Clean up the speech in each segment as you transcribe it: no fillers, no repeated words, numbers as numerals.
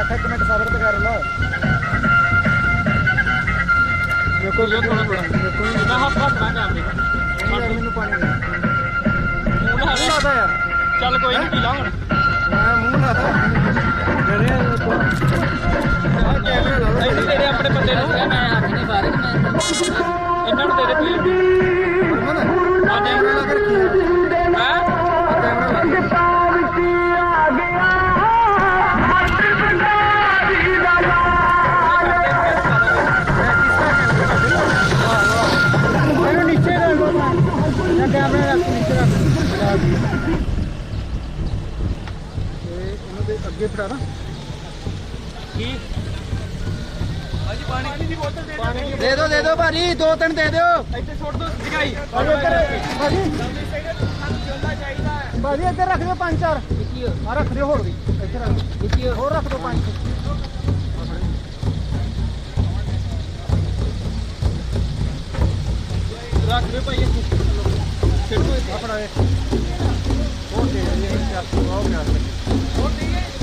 बैठ एक मिनट सबर तो कर लो। देखो ये थोड़ा थोड़ा मैं हाथ हाथ ना कैमरे नहीं यार मैंने पानी मुंह ना लाता यार चल कोई नहीं पी ला हुन मैं मुंह लाता मेरे कैमरा ला लो तेरे अपने बंदे नु मैं हाथ नहीं पा रहा मैं इन्हां नु तेरे पी हरमन आ कैमरा ला के रखी हां कैमरा ला के कैमरा रख नीचे रख अगे फड़ा ना दे दो भाजी 2-3 दे दो भाजी इधर रख दो 5-4 रख दो होर होर रख दो 5 रख दो भाई अपना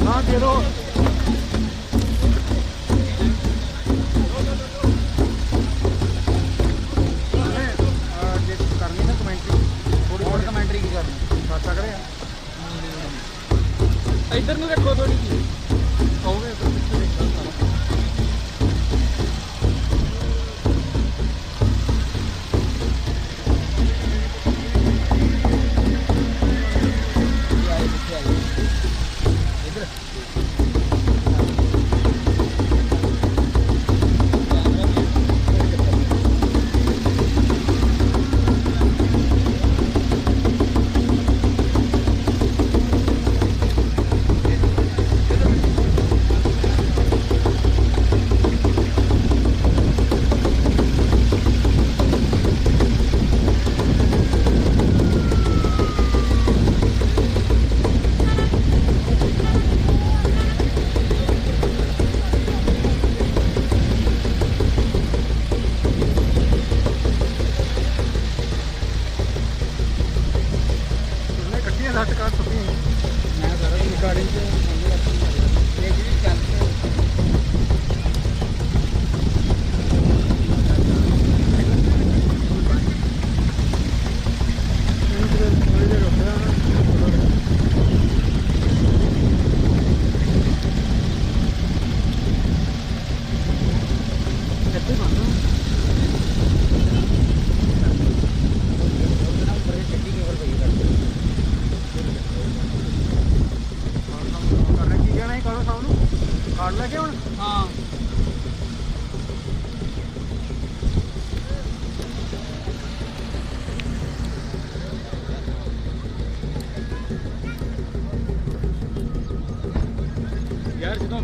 हाँ दे दो करनी ना कमेंट्री थोड़ी बहुत कमेंट्री की करनी कर सकते हैं इधर नहीं रखो थोड़ी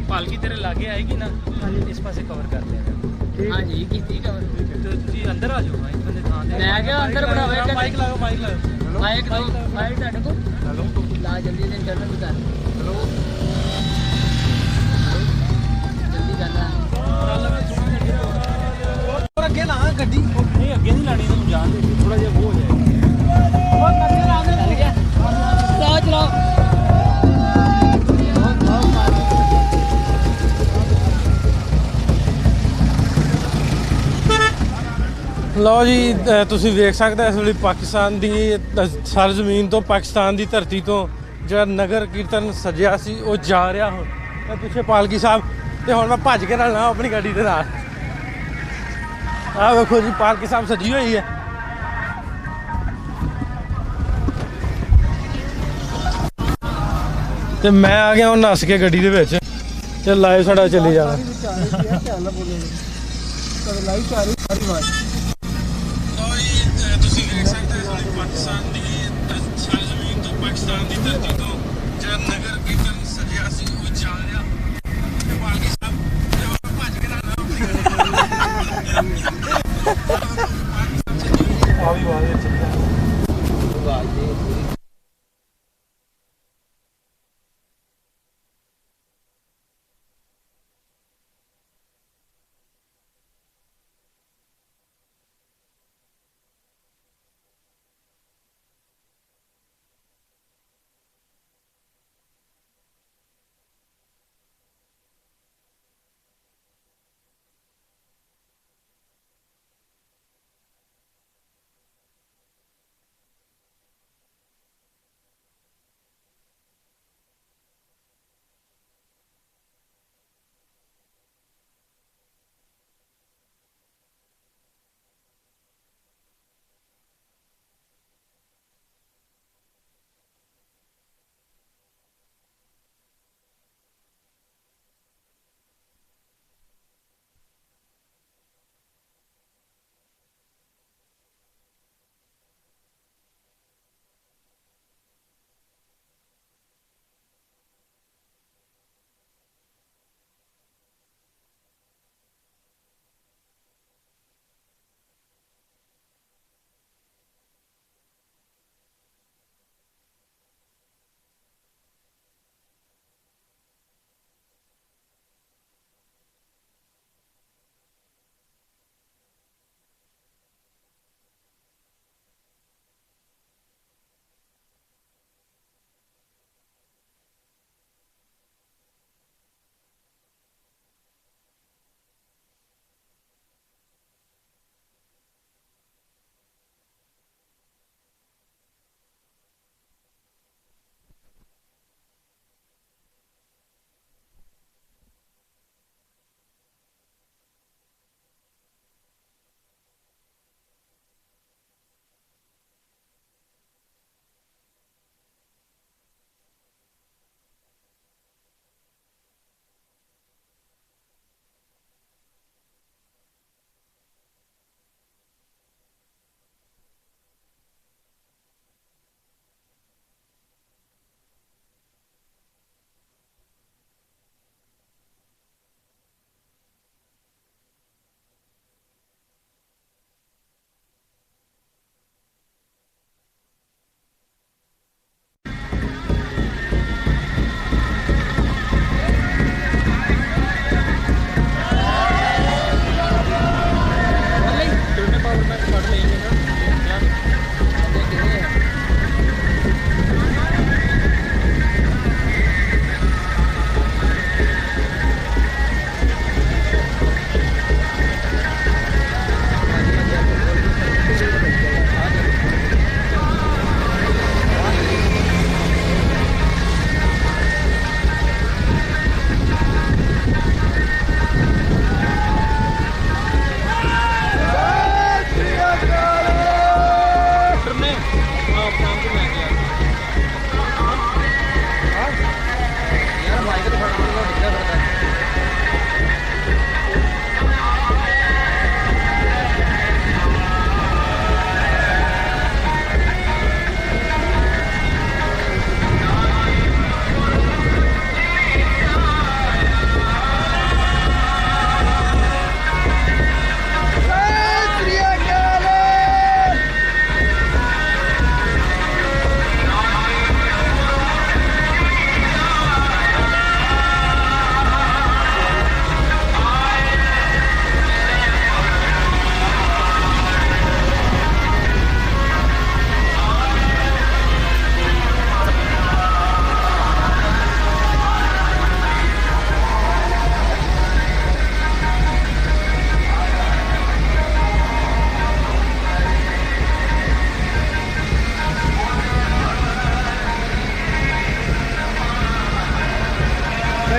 पालकी तेरे लागे आएगी ना इस पासे कवर करते हैं हां जी कीती कवर तो तुसी अंदर आ जाओ इस बंदे थां मैं क्या अंदर बनावे माइक लाओ माइक दो माइक ਤੁਹਾਡੇ को हेलो ला जल्दी से इंटरव्यू कर हेलो जल्दी करना चल मैं सुना गड्डी और आगे ला गड्डी नहीं आगे नहीं लानी तुम जान दे थोड़ा जिहा वो हो जाएगा और नजर आने चल गया चलाओ ਲਓ ਜੀ ਤੁਸੀਂ ਵੇਖ ਸਕਦੇ ਇਸ ਵੇਲੇ ਪਾਕਿਸਤਾਨ ਦੀ ਸਰਜ਼ਮੀਨ ਤੋਂ ਪਾਕਿਸਤਾਨ ਦੀ ਧਰਤੀ ਤੋਂ ਜਿਹੜਾ ਨਗਰ ਕੀਰਤਨ ਸਜਿਆ ਸੀ ਉਹ ਜਾ ਰਿਹਾ ਹੁਣ ਤੇ ਪਿੱਛੇ ਪਾਲਕੀ ਸਾਹਿਬ ਤੇ ਹੁਣ ਮੈਂ ਭੱਜ ਕੇ ਰਲਣਾ ਆਪਣੀ ਗੱਡੀ ਦੇ ਨਾਲ ਆਹ ਵੇਖੋ ਜੀ ਪਾਲਕੀ ਸਾਹਿਬ ਸਜੀ ਹੋਈ ਹੈ ਤੇ ਮੈਂ ਆ ਗਿਆ ਹੁਣ ਨੱਸ ਕੇ ਗੱਡੀ ਦੇ ਵਿੱਚ ਤੇ ਲਾਈਵ ਸਾਡਾ ਚੱਲੀ ਜਾਣਾ ਲਾਈਵ ਸਾਰੀ ਤੁਸੀਂ ਵੇਖ ਸਕਦੇ ਹੋ ਪਾਕਿਸਤਾਨ ਦੀ ਸਰਜ਼ਮੀਨ ਤੋਂ ਪਾਕਿਸਤਾਨ ਦੀ ਧਰਤੀ ਤੋਂ ਜਿਹੜਾ ਨਗਰ ਕੀਰਤਨ ਸਜਿਆ ਸੀ ਉਹ ਜਾ ਰਿਹਾ ਤੇ ਪਾਲਕੀ ਸਾਹਿਬ ਭੱਜ ਕੇ ਨਾਲ ਆ ਵੀ ਵਾਹ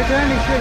नीचे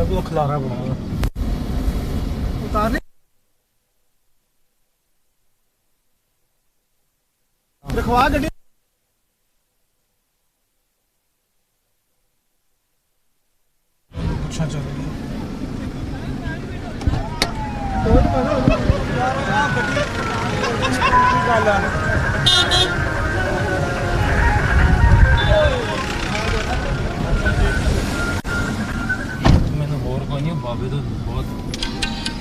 वो खिलारा बनाऊंगा उतारने रखवा गड्डी अच्छा चल रही मैंने होर कोई नहीं बाबे तो बहुत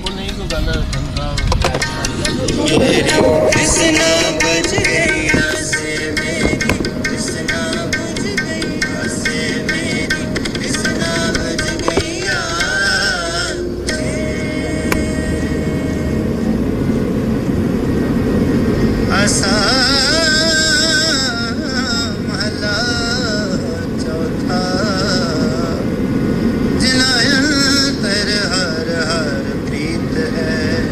वो नहीं कोई गल ठंडा कृष्णा बज गई आसे मेरी कृष्णा बज गई आसे मेरी कृष्णा बज गई आसा महला चौथा जिलाया तर हर हर प्रीत है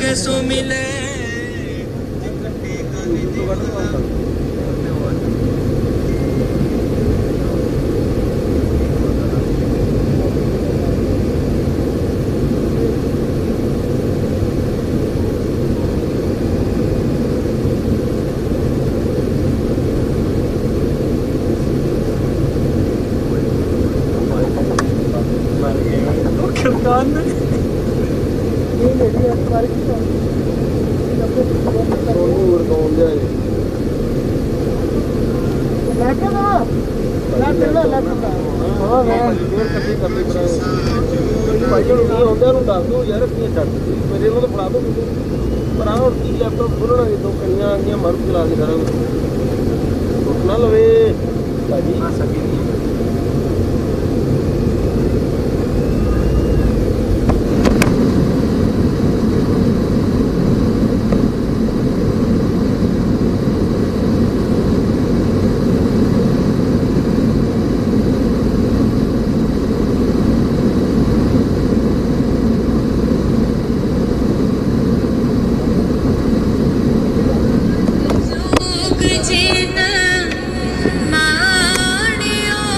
कैसो मिले यार मेरे तो फड़ा दो पर लैपटॉप खोलना दो कड़ियाँ मर चला के सारा उठना लवे भाजी जीना माणियो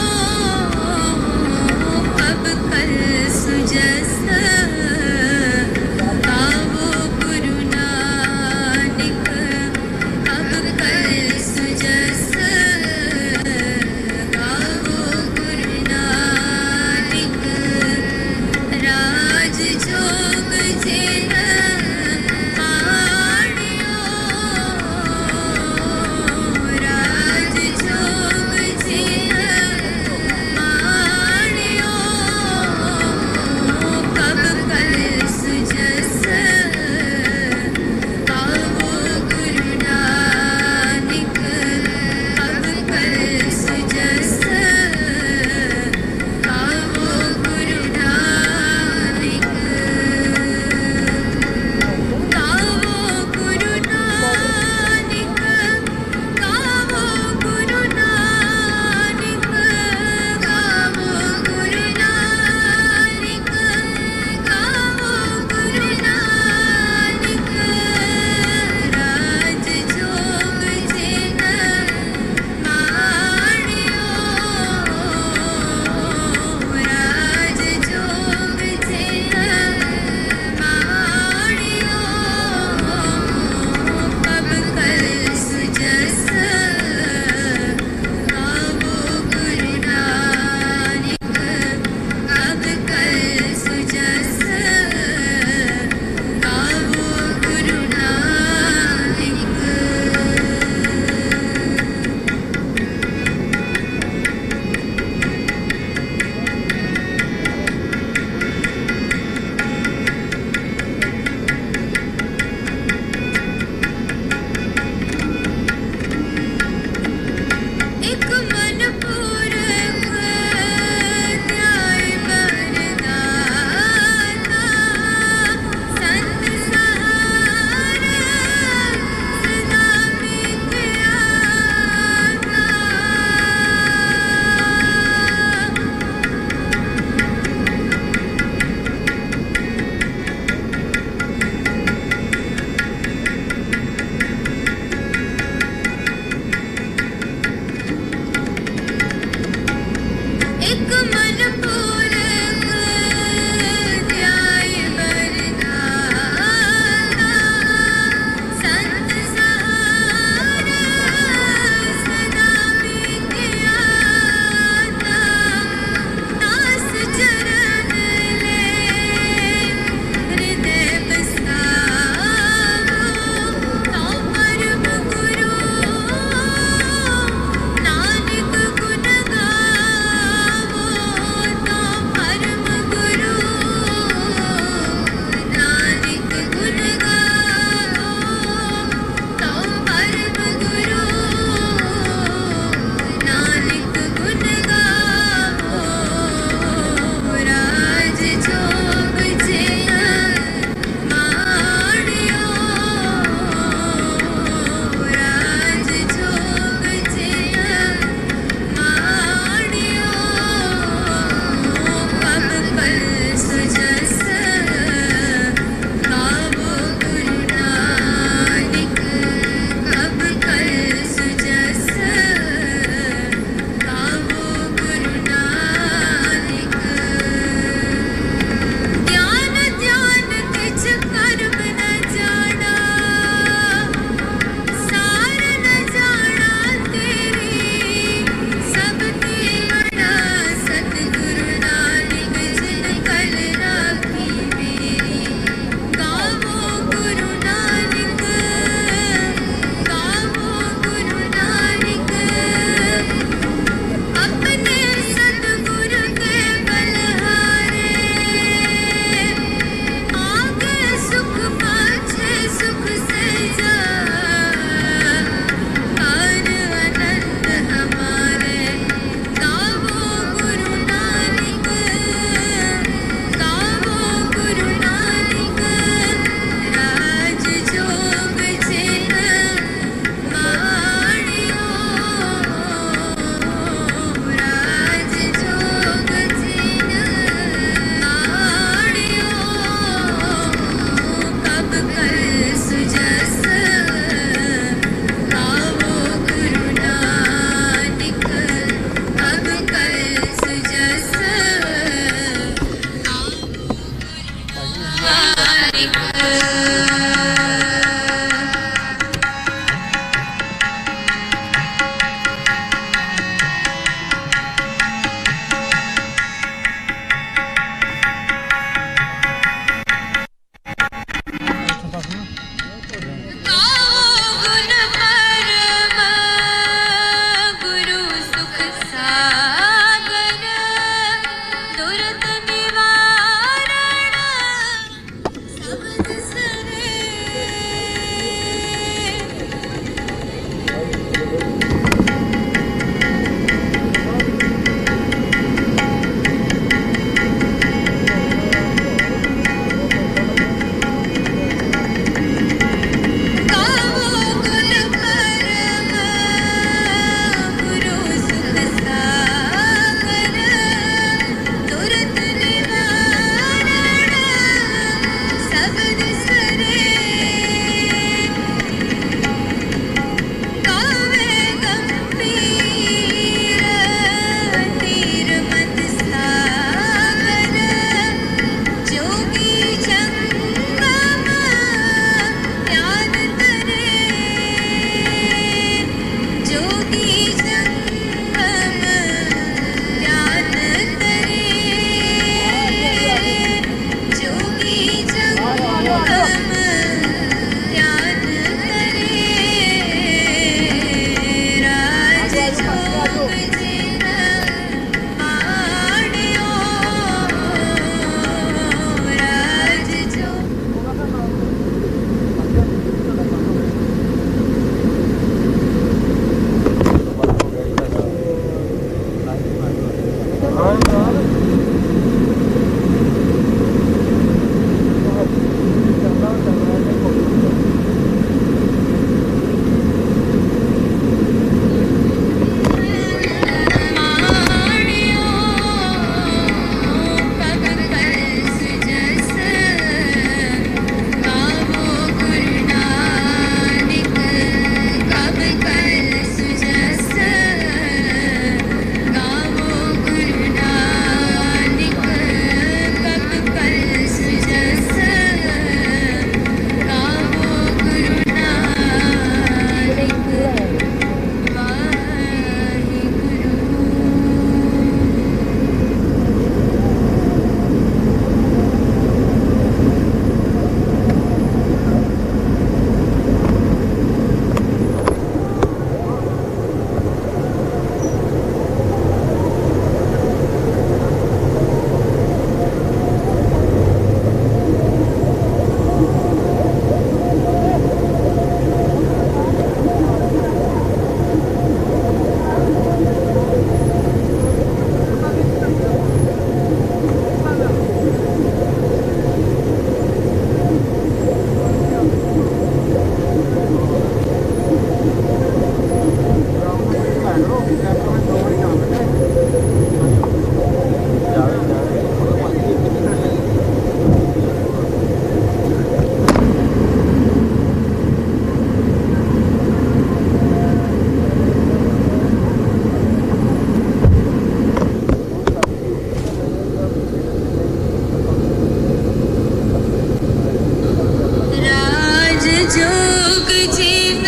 जोग जिन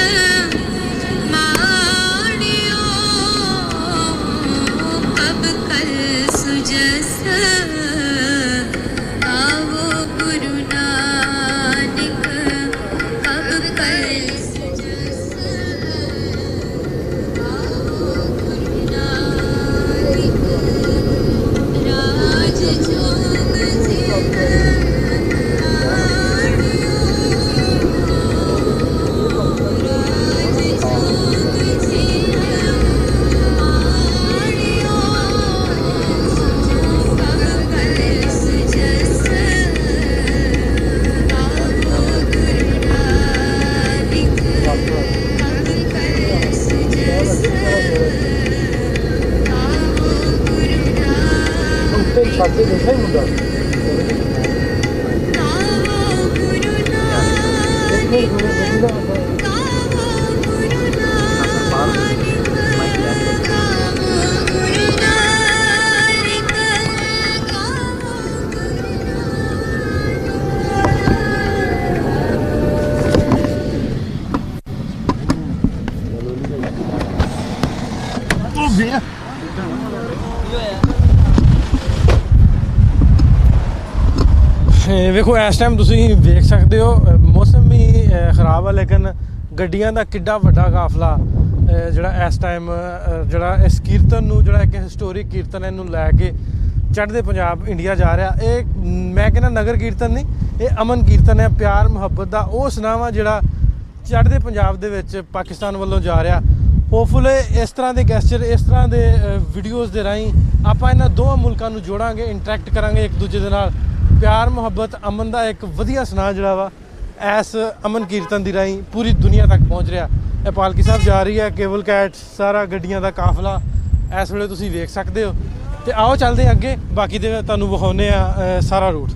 माणियो कब कल सुजस आवो गुरु नानक कब कल सुजस आवो गुरु नानक राज जोग जिन छाते देखा ही मुद्दा ਵੇਖੋ ਇਸ ਟਾਈਮ ਤੁਸੀਂ ਵੇਖ ਸਕਦੇ ਹੋ ਮੌਸਮ ਵੀ ਖਰਾਬ ਆ ਲੇਕਿਨ ਗੱਡੀਆਂ ਦਾ ਕਿੱਡਾ ਵੱਡਾ ਕਾਫਲਾ ਜਿਹੜਾ ਇਸ ਟਾਈਮ ਜਿਹੜਾ ਇਸ ਕੀਰਤਨ ਨੂੰ ਜਿਹੜਾ ਇੱਕ ਹਿਸਟੋਰਿਕ ਕੀਰਤਨ ਇਹਨੂੰ ਲੈ ਕੇ ਚੜ੍ਹਦੇ ਪੰਜਾਬ ਇੰਡੀਆ ਜਾ ਰਿਹਾ। ਇਹ ਮੈਂ ਕਹਿੰਦਾ ਨਗਰ ਕੀਰਤਨ ਨਹੀਂ, ਇਹ ਅਮਨ ਕੀਰਤਨ ਹੈ। ਪਿਆਰ ਮੁਹੱਬਤ ਦਾ ਉਹ ਸੁਨਾਵਾ ਜਿਹੜਾ ਚੜ੍ਹਦੇ ਪੰਜਾਬ ਦੇ ਵਿੱਚ ਪਾਕਿਸਤਾਨ ਵੱਲੋਂ ਜਾ ਰਿਹਾ। ਹੋਪਫੁਲੀ ਇਸ ਤਰ੍ਹਾਂ ਦੇ ਗੈਸਚਰ, ਇਸ ਤਰ੍ਹਾਂ ਦੇ ਵੀਡੀਓਜ਼ ਦੇ ਰਾਹੀਂ ਆਪਾਂ ਇਹਨਾਂ ਦੋਵਾਂ ਮੁਲਕਾਂ ਨੂੰ ਜੋੜਾਂਗੇ, ਇੰਟਰੈਕਟ ਕਰਾਂਗੇ ਇੱਕ ਦੂਜੇ ਦੇ ਨਾਲ। ਪਿਆਰ ਮੁਹੱਬਤ ਅਮਨ ਦਾ ਇੱਕ ਵਧੀਆ ਸੁਨਾਹ ਜਿਹੜਾ ਵਾ ਇਸ ਅਮਨ ਕੀਰਤਨ ਦੀ ਰਾਹੀਂ ਪੂਰੀ ਦੁਨੀਆ ਤੱਕ ਪਹੁੰਚ ਰਿਹਾ। ਇਹ ਪਾਲਕੀ ਸਾਹਿਬ ਜਾ ਰਹੀ ਹੈ, ਕੇਬਲ ਕੈਟ ਸਾਰਾ ਗੱਡੀਆਂ ਦਾ ਕਾਫਲਾ ਇਸ ਵੇਲੇ ਤੁਸੀਂ ਵੇਖ ਸਕਦੇ ਹੋ। ਤੇ ਆਓ ਚੱਲਦੇ ਅੱਗੇ, ਬਾਕੀ ਦੇ ਤੁਹਾਨੂੰ ਵਿਖਾਉਂਦੇ ਆ ਸਾਰਾ ਰੂਟ।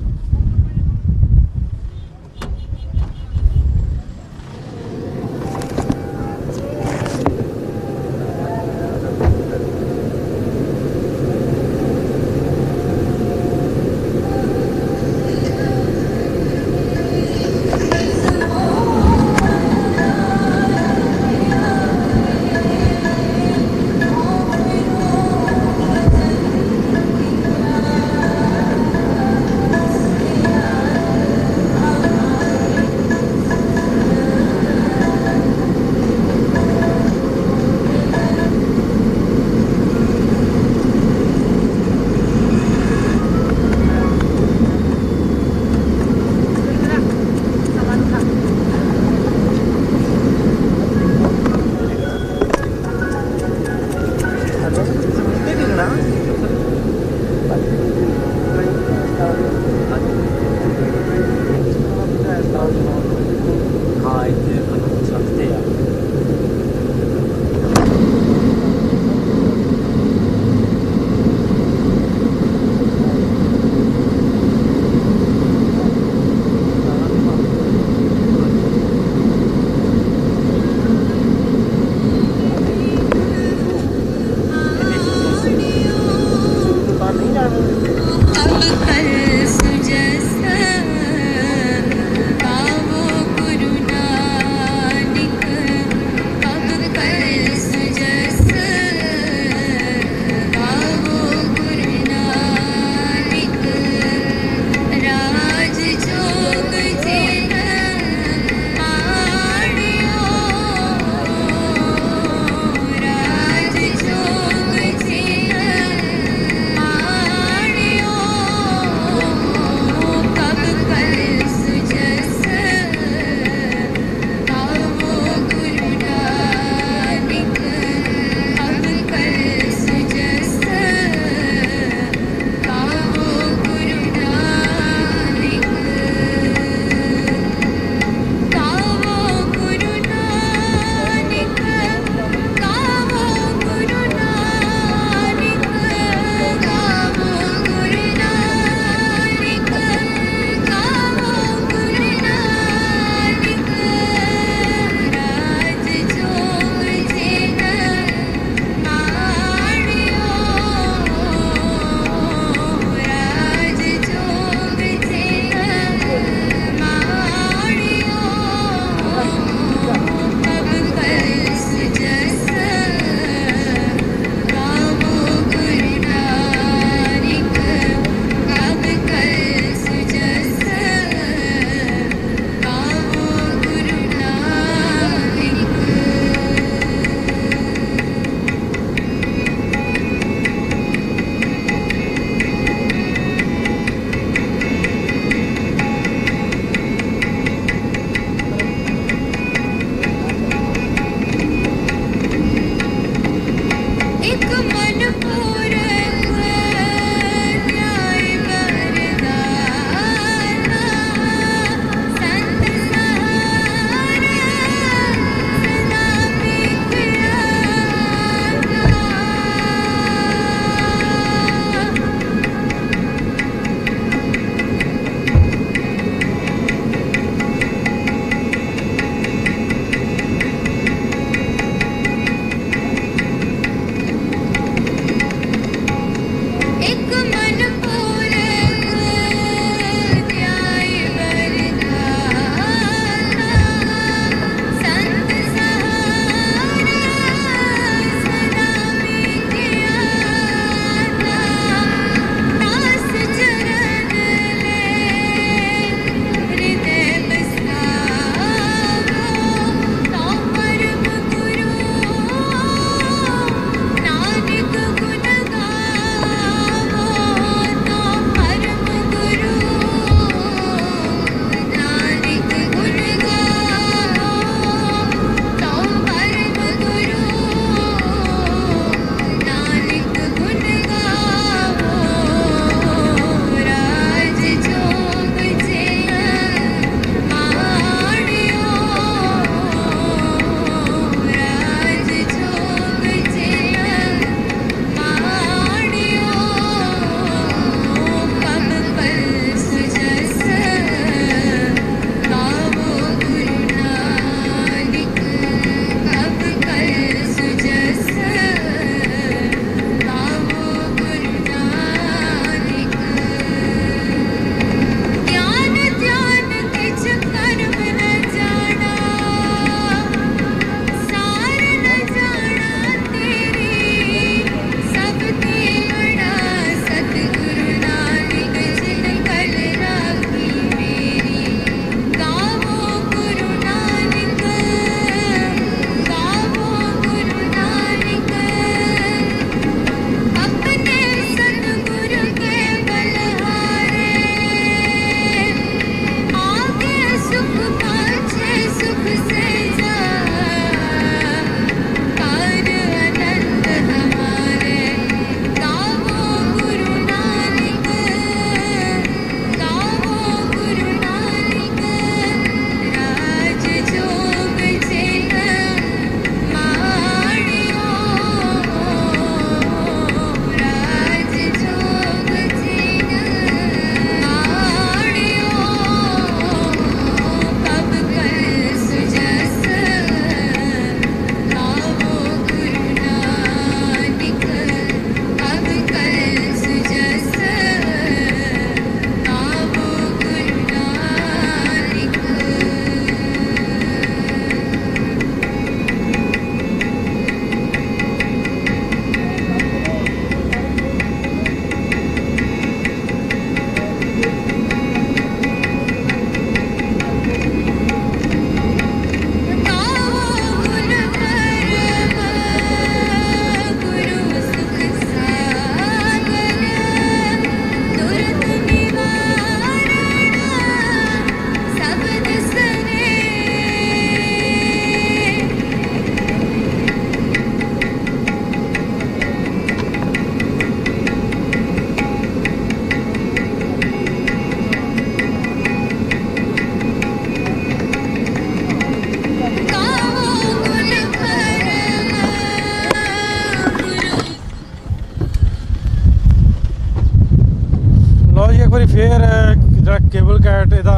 ਡੁਪਲੀਕੇਟ ਇਹਦਾ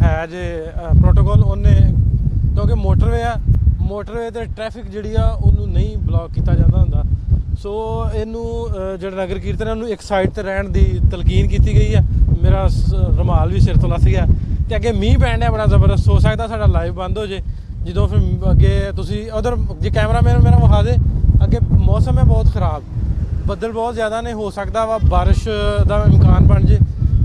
ਹੈ ਜੇ ਪ੍ਰੋਟੋਕੋਲ ਉਹਨੇ, ਕਿਉਂਕਿ ਮੋਟਰਵੇ ਤੇ ਟ੍ਰੈਫਿਕ ਜਿਹੜੀ ਆ ਉਹਨੂੰ ਨਹੀਂ ਬਲੌਕ ਕੀਤਾ ਜਾਂਦਾ ਹੁੰਦਾ। ਸੋ ਇਹਨੂੰ ਜਿਹੜਾ ਨਗਰ ਕੀਰਤਨ ਹੈ ਉਹਨੂੰ ਇੱਕ ਸਾਈਡ ਤੇ ਰਹਿਣ ਦੀ ਤਲਕੀਨ ਕੀਤੀ ਗਈ ਹੈ। ਮੇਰਾ ਰੁਮਾਲ ਵੀ ਸਿਰ ਤੋਂ ਲੱਥ ਗਿਆ ਤੇ ਅੱਗੇ ਮੀਂਹ ਪੈਣ ਡਿਆ ਬੜਾ ਜ਼ਬਰਦਸਤ। ਹੋ ਸਕਦਾ ਸਾਡਾ ਲਾਈਵ ਬੰਦ ਹੋ ਜੇ ਜਦੋਂ ਫਿਰ ਅੱਗੇ ਤੁਸੀਂ ਉਧਰ ਜੇ ਕੈਮਰਾਮੈਨ ਮੇਰਾ ਵਿਖਾ ਦੇ, ਅੱਗੇ ਮੌਸਮ ਹੈ ਬਹੁਤ ਖ਼ਰਾਬ, ਬੱਦਲ ਬਹੁਤ ਜ਼ਿਆਦਾ ਨੇ, ਹੋ ਸਕਦਾ ਵਾ ਬਾਰਿਸ਼ ਦਾ ਇਮਕਾਨ ਬਣ ਜੇ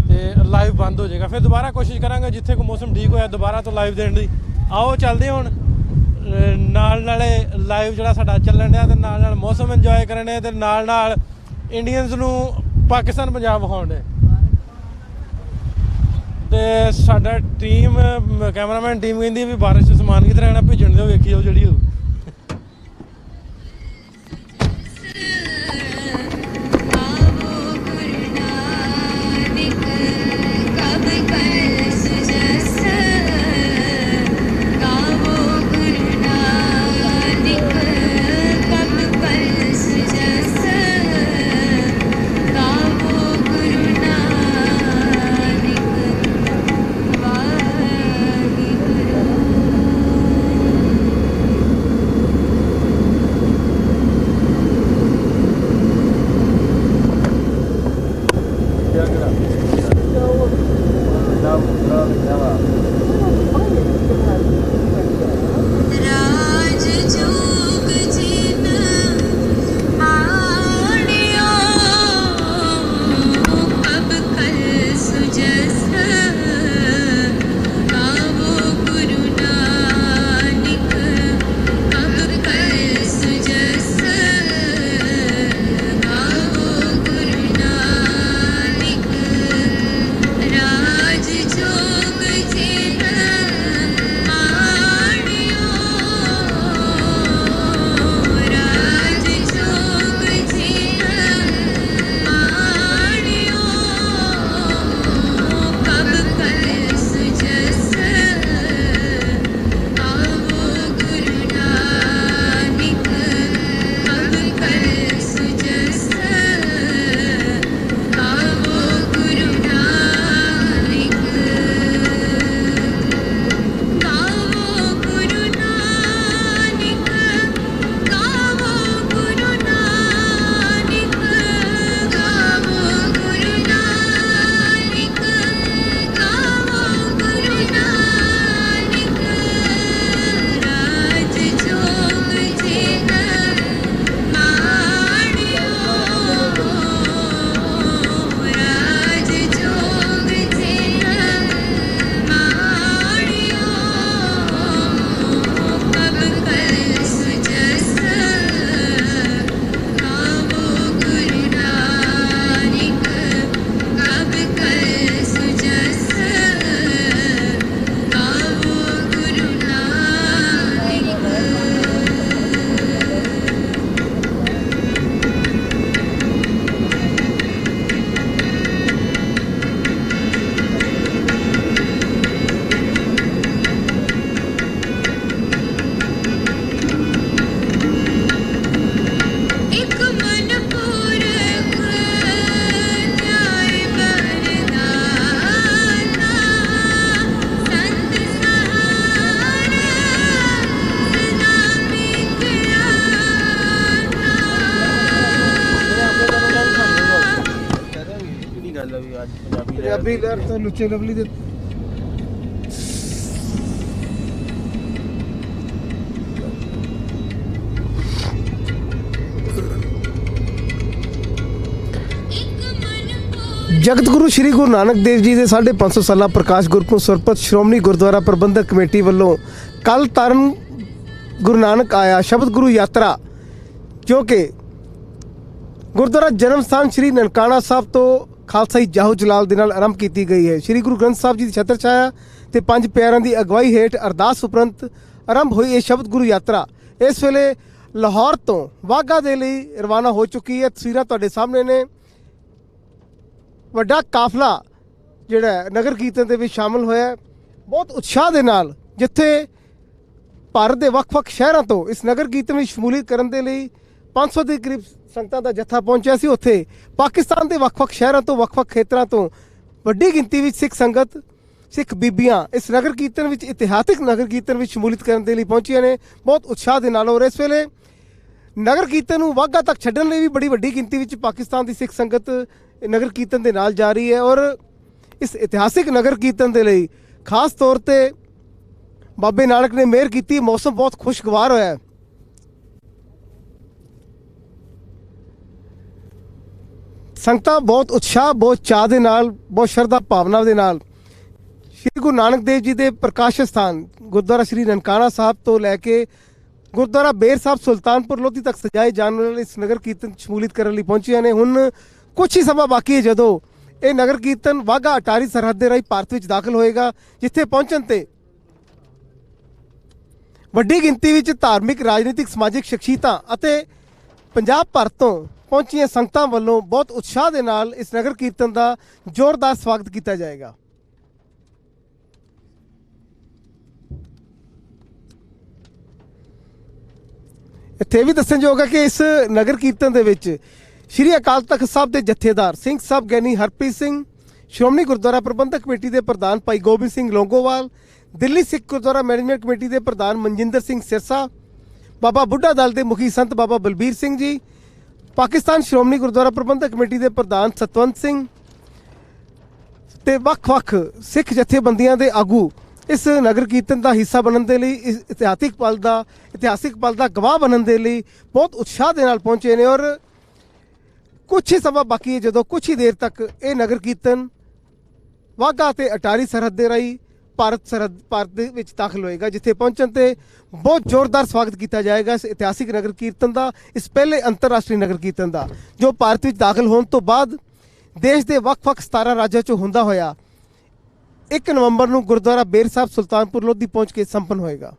ਤੇ ਲਾਈਵ ਬੰਦ ਹੋ ਜਾਏਗਾ। ਫਿਰ ਦੁਬਾਰਾ ਕੋਸ਼ਿਸ਼ ਕਰਾਂਗੇ ਜਿੱਥੇ ਕੋਈ ਮੌਸਮ ਠੀਕ ਹੋਇਆ ਦੁਬਾਰਾ ਤੋਂ ਲਾਈਵ ਦੇਣ ਦੀ। ਆਓ ਚੱਲਦੇ ਹੁਣ ਨਾਲੇ ਲਾਈਵ ਜਿਹੜਾ ਸਾਡਾ ਚੱਲਣ ਡਿਆ ਤੇ ਨਾਲ ਮੌਸਮ ਇੰਜੋਏ ਕਰਨ ਡਿਆ ਤੇ ਨਾਲ ਇੰਡੀਅਨਸ ਨੂੰ ਪਾਕਿਸਤਾਨ ਪੰਜਾਬ ਵਿਖਾਉਣ ਡੇ। ਤੇ ਸਾਡਾ ਟੀਮ ਕੈਮਰਾਮੈਨ ਟੀਮ ਕਹਿੰਦੀ ਵੀ ਬਾਰਿਸ਼ 'ਚ ਸਮਾਨ ਕਿਤੇ ਰਹਿਣਾ ਭੇਜਣ ਦਿਓ, ਵੇਖੀ ਜਾਓ ਜਿਹੜੀ ਹੋਊ। ਪੰਜਾਬੀ ਲਹਿਰ ਤਾਂ ਲੁੱਚੇ ਲਵਲੀ ਦੇ ਜਗਤ ਗੁਰੂ ਸ੍ਰੀ ਗੁਰੂ ਨਾਨਕ ਦੇਵ ਜੀ ਦੇ 550 ਸਾਲਾ ਪ੍ਰਕਾਸ਼ ਗੁਰਪੁਰਬ ਨੂੰ ਸਮਰਪਿਤ ਸ਼੍ਰੋਮਣੀ ਗੁਰਦੁਆਰਾ ਪ੍ਰਬੰਧਕ ਕਮੇਟੀ ਵੱਲੋਂ ਕੱਲ ਤਰਨ ਗੁਰੂ ਨਾਨਕ ਆਇਆ ਸ਼ਬਦ ਗੁਰੂ ਯਾਤਰਾ ਜੋ ਕਿ ਗੁਰਦੁਆਰਾ ਜਨਮ ਸਥਾਨ ਸ੍ਰੀ ਨਨਕਾਣਾ ਸਾਹਿਬ ਤੋਂ ਖਾਲਸਾਈ ਜਾਹੋ ਜਲਾਲ ਦੇ ਨਾਲ ਆਰੰਭ ਕੀਤੀ ਗਈ ਹੈ। ਸ੍ਰੀ ਗੁਰੂ ਗ੍ਰੰਥ ਸਾਹਿਬ ਜੀ ਦੀ ਛਤਰ ਛਾਇਆ ਤੇ ਪੰਜ ਪਿਆਰਿਆਂ ਦੀ ਅਗਵਾਈ ਹੇਠ ਅਰਦਾਸ ਉਪਰੰਤ ਆਰੰਭ ਹੋਈ ਇਹ ਸ਼ਬਦ ਗੁਰੂ ਯਾਤਰਾ ਇਸ ਵੇਲੇ ਲਾਹੌਰ ਤੋਂ ਵਾਹਗਾ ਦੇ ਲਈ ਰਵਾਨਾ ਹੋ ਚੁੱਕੀ ਹੈ। ਤਸਵੀਰਾਂ ਤੁਹਾਡੇ ਸਾਹਮਣੇ ਨੇ। ਵੱਡਾ ਕਾਫਲਾ ਜਿਹੜਾ ਨਗਰ ਕੀਰਤਨ ਦੇ ਵਿੱਚ ਸ਼ਾਮਲ ਹੋਇਆ ਬਹੁਤ ਉਤਸ਼ਾਹ ਦੇ ਨਾਲ, ਜਿੱਥੇ ਭਾਰਤ ਦੇ ਵੱਖ-ਵੱਖ ਸ਼ਹਿਰਾਂ ਤੋਂ ਇਸ ਨਗਰ ਕੀਰਤਨ ਵਿੱਚ ਸ਼ਮੂਲੀਅਤ ਕਰਨ ਦੇ ਲਈ 500 ਦੇ ਕਰੀਬ ਸੰਗਤਾਂ ਦਾ ਜੱਥਾ ਪਹੁੰਚਿਆ ਸੀ। ਉੱਥੇ ਪਾਕਿਸਤਾਨ ਦੇ ਵੱਖ-ਵੱਖ ਸ਼ਹਿਰਾਂ ਤੋਂ ਵੱਖ-ਵੱਖ ਖੇਤਰਾਂ ਤੋਂ ਵੱਡੀ ਗਿਣਤੀ ਵਿੱਚ ਸਿੱਖ ਸੰਗਤ ਸਿੱਖ ਬੀਬੀਆਂ ਇਸ ਨਗਰ ਕੀਰਤਨ ਵਿੱਚ ਇਤਿਹਾਸਿਕ ਨਗਰ ਕੀਰਤਨ ਵਿੱਚ ਸ਼ਮੂਲੀਅਤ ਕਰਨ ਦੇ ਲਈ ਪਹੁੰਚੀਆਂ ਨੇ ਬਹੁਤ ਉਤਸ਼ਾਹ ਦੇ ਨਾਲ। ਔਰ ਇਸ ਵੇਲੇ ਨਗਰ ਕੀਰਤਨ ਨੂੰ ਵਾਹਗਾ ਤੱਕ ਛੱਡਣ ਲਈ ਵੀ ਬੜੀ ਵੱਡੀ ਗਿਣਤੀ ਵਿੱਚ ਪਾਕਿਸਤਾਨ ਦੀ ਸਿੱਖ ਸੰਗਤ ਨਗਰ ਕੀਰਤਨ ਦੇ ਨਾਲ ਜਾ ਰਹੀ ਹੈ। ਔਰ ਇਸ ਇਤਿਹਾਸਿਕ ਨਗਰ ਕੀਰਤਨ ਦੇ ਲਈ ਖਾਸ ਤੌਰ ਤੇ ਬਾਬੇ ਨਾਨਕ ਨੇ ਮਿਹਰ ਕੀਤੀ, ਮੌਸਮ ਬਹੁਤ ਖੁਸ਼ਗਵਾਰ ਹੋਇਆ ਹੈ। ਸੰਗਤਾਂ ਬਹੁਤ ਉਤਸ਼ਾਹ, ਬਹੁਤ ਚਾਅ ਦੇ ਨਾਲ, ਬਹੁਤ ਸ਼ਰਧਾ ਭਾਵਨਾ ਦੇ ਨਾਲ ਸ਼੍ਰੀ ਗੁਰੂ ਨਾਨਕ ਦੇਵ ਜੀ ਦੇ ਪ੍ਰਕਾਸ਼ ਸਥਾਨ ਗੁਰਦੁਆਰਾ ਸ਼੍ਰੀ ਨਨਕਾਣਾ ਸਾਹਿਬ ਤੋਂ ਲੈ ਕੇ ਗੁਰਦੁਆਰਾ ਬੇਰ ਸਾਹਿਬ ਸੁਲਤਾਨਪੁਰ ਲੋਧੀ ਤੱਕ ਸਜਾਏ ਜਾਣ ਵਾਲੇ ਇਸ ਨਗਰ ਕੀਰਤਨ 'ਚ ਸ਼ਮੂਲੀਅਤ ਕਰਨ ਲਈ ਪਹੁੰਚੀਆਂ ਨੇ। ਹੁਣ ਕੁਝ ਹੀ ਸਮਾਂ ਬਾਕੀ ਹੈ ਜਦੋਂ ਇਹ ਨਗਰ ਕੀਰਤਨ ਵਾਹਗਾ ਅਟਾਰੀ ਸਰਹੱਦ ਦੇ ਰਾਹੀਂ ਭਾਰਤ ਵਿੱਚ ਦਾਖਲ ਹੋਏਗਾ, ਜਿੱਥੇ ਪਹੁੰਚਣ ਤੇ ਵੱਡੀ ਗਿਣਤੀ ਵਿੱਚ ਧਾਰਮਿਕ, ਰਾਜਨੀਤਿਕ, ਸਮਾਜਿਕ ਸ਼ਖਸੀਅਤਾਂ ਅਤੇ ਪੰਜਾਬ ਭਰ ਤੋਂ ਪਹੁੰਚੀਆਂ ਸੰਗਤਾਂ ਵੱਲੋਂ ਬਹੁਤ ਉਤਸ਼ਾਹ ਦੇ ਨਾਲ ਇਸ ਨਗਰ ਕੀਰਤਨ ਦਾ ਜ਼ੋਰਦਾਰ ਸਵਾਗਤ ਕੀਤਾ ਜਾਏਗਾ। ਇੱਥੇ ਵੀ ਦੱਸਣਯੋਗ ਹੈ ਕਿ ਇਸ ਨਗਰ ਕੀਰਤਨ ਦੇ ਵਿੱਚ ਸ਼੍ਰੀ ਅਕਾਲ ਤਖਤ ਸਾਹਿਬ ਦੇ ਜਥੇਦਾਰ ਸਿੰਘ ਸਾਹਿਬ ਗਿਆਨੀ ਹਰਪ੍ਰੀਤ ਸਿੰਘ, ਸ਼੍ਰੋਮਣੀ ਗੁਰਦੁਆਰਾ ਪ੍ਰਬੰਧਕ ਕਮੇਟੀ ਦੇ ਪ੍ਰਧਾਨ ਭਾਈ ਗੋਬਿੰਦ ਸਿੰਘ ਲੌਂਗੋਵਾਲ, ਦਿੱਲੀ ਸਿੱਖ ਗੁਰਦੁਆਰਾ ਮੈਨੇਜਮੈਂਟ ਕਮੇਟੀ ਦੇ ਪ੍ਰਧਾਨ ਮਨਜਿੰਦਰ ਸਿੰਘ ਸਿਰਸਾ, ਬਾਬਾ ਬੁੱਢਾ ਦਲ ਦੇ ਮੁਖੀ ਸੰਤ ਬਾਬਾ ਬਲਬੀਰ ਸਿੰਘ ਜੀ, ਪਾਕਿਸਤਾਨ ਸ਼੍ਰੋਮਣੀ ਗੁਰਦੁਆਰਾ ਪ੍ਰਬੰਧਕ ਕਮੇਟੀ ਦੇ ਪ੍ਰਧਾਨ ਸਤਵੰਤ ਸਿੰਘ ਤੇ ਵੱਖ-ਵੱਖ ਸਿੱਖ ਜਥੇਬੰਦੀਆਂ ਦੇ ਆਗੂ ਇਸ ਨਗਰ ਕੀਰਤਨ ਦਾ ਹਿੱਸਾ ਬਣਨ ਦੇ ਲਈ, ਇਸ ਇਤਿਹਾਸਿਕ ਪਲ ਦਾ ਗਵਾਹ ਬਣਨ ਦੇ ਲਈ ਬਹੁਤ ਉਤਸ਼ਾਹ ਦੇ ਨਾਲ ਪਹੁੰਚੇ ਨੇ। ਔਰ ਕੁਛ ਹੀ ਸਮਾਂ ਬਾਕੀ ਹੈ ਜਦੋਂ ਕੁਛ ਹੀ ਦੇਰ ਤੱਕ ਇਹ ਨਗਰ ਕੀਰਤਨ ਵਾਹਗਾ ਤੇ ਅਟਾਰੀ ਸਰਹੱਦ ਦੇ ਰਾਹੀਂ ਭਾਰਤ ਦੇ ਵਿੱਚ ਦਾਖਲ ਹੋਏਗਾ, ਜਿੱਥੇ ਪਹੁੰਚਣ ਤੇ ਬਹੁਤ ਜ਼ੋਰਦਾਰ ਸਵਾਗਤ ਕੀਤਾ ਜਾਏਗਾ ਇਸ ਇਤਿਹਾਸਿਕ ਨਗਰ ਕੀਰਤਨ ਦਾ, ਇਸ ਪਹਿਲੇ ਅੰਤਰਰਾਸ਼ਟਰੀ ਨਗਰ ਕੀਰਤਨ ਦਾ, ਜੋ ਭਾਰਤ ਵਿੱਚ ਦਾਖਲ ਹੋਣ ਤੋਂ ਬਾਅਦ ਦੇਸ਼ ਦੇ ਵੱਖ-ਵੱਖ 17 ਰਾਜਾਂ 'ਚੋਂ ਹੁੰਦਾ ਹੋਇਆ 1 ਨਵੰਬਰ ਨੂੰ ਗੁਰਦੁਆਰਾ ਬੇਰ ਸਾਹਿਬ ਸੁਲਤਾਨਪੁਰ ਲੋਧੀ ਪਹੁੰਚ ਕੇ ਸੰਪੰਨ ਹੋਏਗਾ।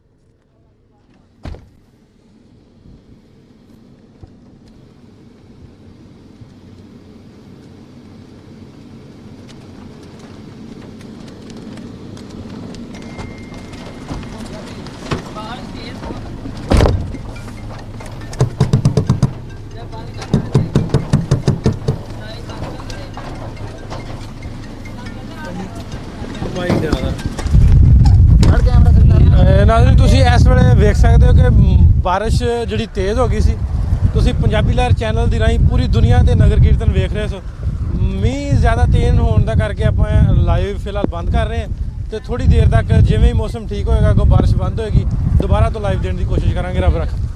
ਨਾਜ਼ਰੀਨ, ਤੁਸੀਂ ਇਸ ਵੇਲੇ ਵੇਖ ਸਕਦੇ ਹੋ ਕਿ ਬਾਰਿਸ਼ ਜਿਹੜੀ ਤੇਜ਼ ਹੋ ਗਈ ਸੀ। ਤੁਸੀਂ ਪੰਜਾਬੀ ਲਹਿਰ ਚੈਨਲ ਦੀ ਰਾਹੀਂ ਪੂਰੀ ਦੁਨੀਆ ਤੇ ਨਗਰ ਕੀਰਤਨ ਵੇਖ ਰਹੇ ਹੋ। ਮੀਂਹ ਜ਼ਿਆਦਾ ਤੇਜ਼ ਹੋਣ ਦਾ ਕਰਕੇ ਆਪਾਂ ਲਾਈਵ ਫਿਲਹਾਲ ਬੰਦ ਕਰ ਰਹੇ ਹਾਂ ਤੇ ਥੋੜੀ ਦੇਰ ਤੱਕ ਜਿਵੇਂ ਹੀ ਮੌਸਮ ਠੀਕ ਹੋਏਗਾ, ਅੱਗੋਂ ਬਾਰਿਸ਼ ਬੰਦ ਹੋਏਗੀ, ਦੁਬਾਰਾ ਤੋਂ ਲਾਈਵ ਦੇਣ ਦੀ ਕੋਸ਼ਿਸ਼ ਕਰਾਂਗੇ। ਰੱਬ ਰੱਖਾ।